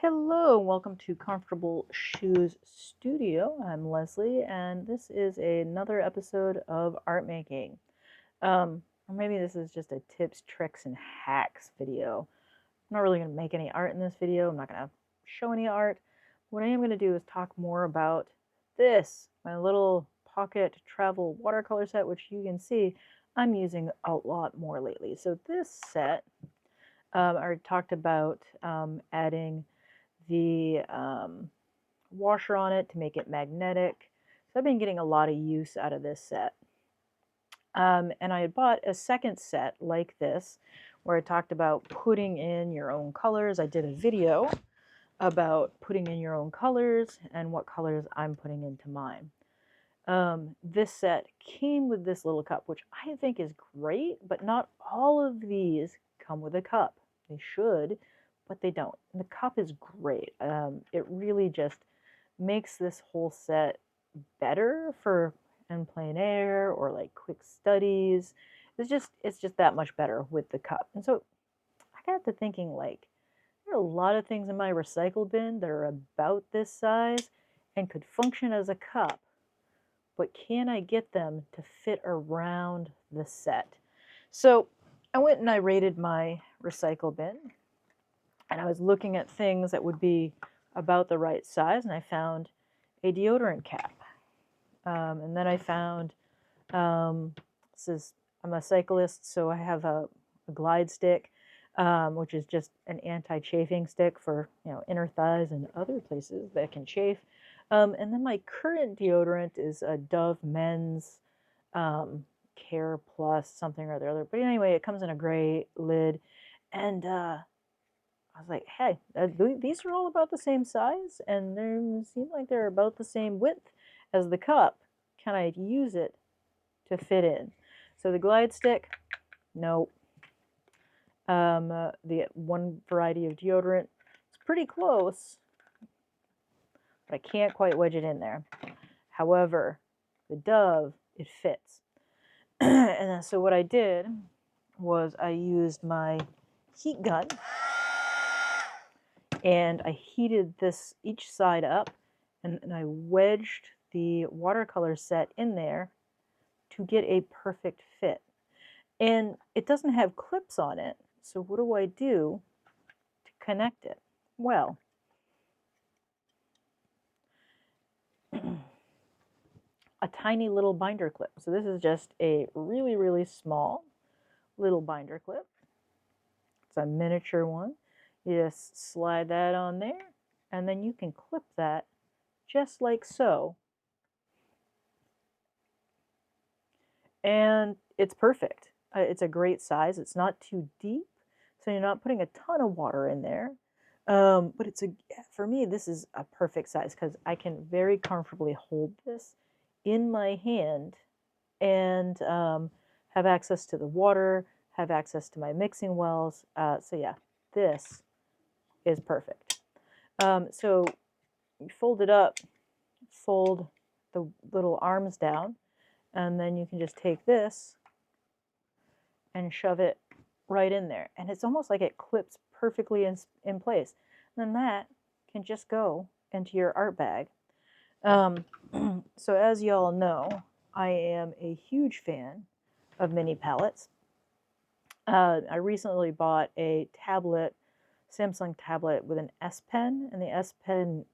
Hello, welcome to Comfortable Shoes Studio. I'm Leslie, and this is another episode of art making. Or maybe this is just a tips, tricks, and hacks video. I'm not really going to make any art in this video. I'm not going to show any art. What I am going to do is talk more about this, my little pocket travel watercolor set, which you can see I'm using a lot more lately. So this set, I talked about adding the washer on it to make it magnetic. So I've been getting a lot of use out of this set. And I had bought a second set like this where I talked about putting in your own colors. I did a video about putting in your own colors and what colors I'm putting into mine. This set came with this little cup, which I think is great, but not all of these come with a cup. They should, but they don't. And the cup is great. It really just makes this whole set better for in plein air or like quick studies. It's just that much better with the cup. And so I got to thinking, like, there are a lot of things in my recycle bin that are about this size and could function as a cup, but can I get them to fit around the set? So I went and I rated my recycle bin, and I was looking at things that would be about the right size, and I found a deodorant cap. And then I found, I'm a cyclist, so I have a glide stick, which is just an anti-chafing stick for, inner thighs and other places that can chafe. And then my current deodorant is a Dove Men's Care Plus something or the other. But anyway, it comes in a gray lid, and I was like, hey, these are all about the same size, and they seem like they're about the same width as the cup. Can I use it to fit in? So the glide stick, no. The one variety of deodorant, it's pretty close, but I can't quite wedge it in there. However, the Dove, it fits. And then, so what I did was I used my heat gun, and I heated this each side up, and I wedged the watercolor set in there to get a perfect fit. And it doesn't have clips on it, so what do I do to connect it? Well, a tiny little binder clip. So this is just a really, really small little binder clip. It's a miniature one. You just slide that on there, and then you can clip that just like so. And it's perfect. It's a great size. It's not too deep, so you're not putting a ton of water in there. But for me, this is a perfect size because I can very comfortably hold this in my hand and have access to the water, have access to my mixing wells. So yeah, this is perfect. So you fold it up, fold the little arms down, and then you can just take this and shove it right in there. And it's almost like it clips perfectly in place. And then that can just go into your art bag. So as y'all know, I am a huge fan of mini palettes. I recently bought a tablet, Samsung tablet with an S Pen, and the S Pen,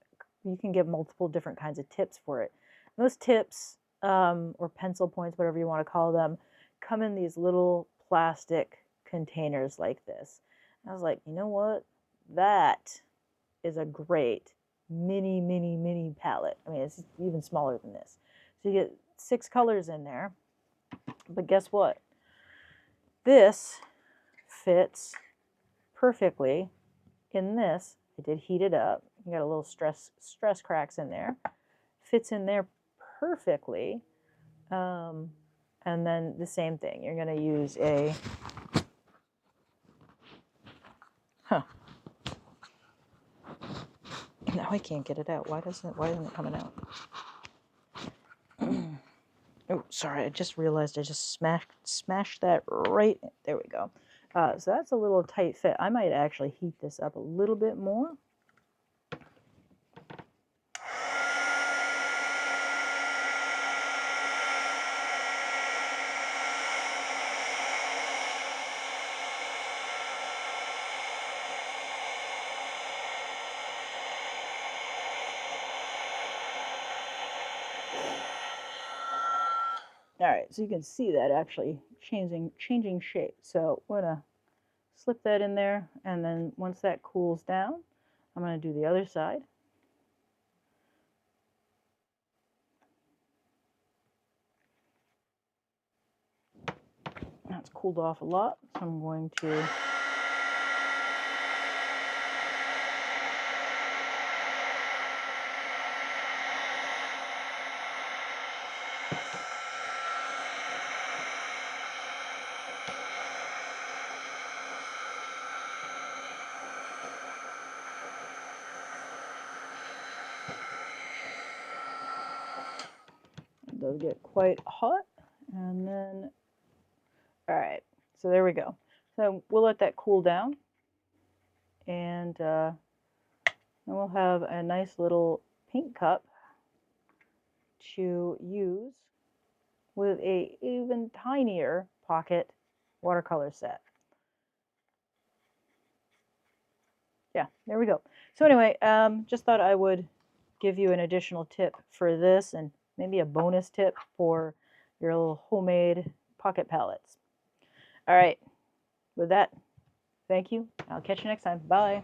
you can get multiple different kinds of tips for it. Those tips, or pencil points, whatever you want to call them, come in these little plastic containers like this. And I was like, you know what? That is a great mini palette. I mean, it's even smaller than this. So you get 6 colors in there. But guess what? This fits perfectly in this. I did heat it up. You got a little stress cracks in there. Fits in there perfectly. And then the same thing. You're going to use a Now I can't get it out. Why isn't it coming out? Oh, sorry. I just realized I just smashed that right. There we go. So that's a little tight fit. I might actually heat this up a little bit more. All right, so you can see that actually changing shape. So we're gonna slip that in there, and then once that cools down, I'm gonna do the other side. That's cooled off a lot, so I'm going to it does get quite hot, and then all right, so there we go. So we'll let that cool down, and then we'll have a nice little paint cup to use with a even tinier pocket watercolor set. Yeah, there we go. So anyway, just thought I would give you an additional tip for this, and maybe a bonus tip for your little homemade pocket palettes. All right, with that, thank you. I'll catch you next time. Bye.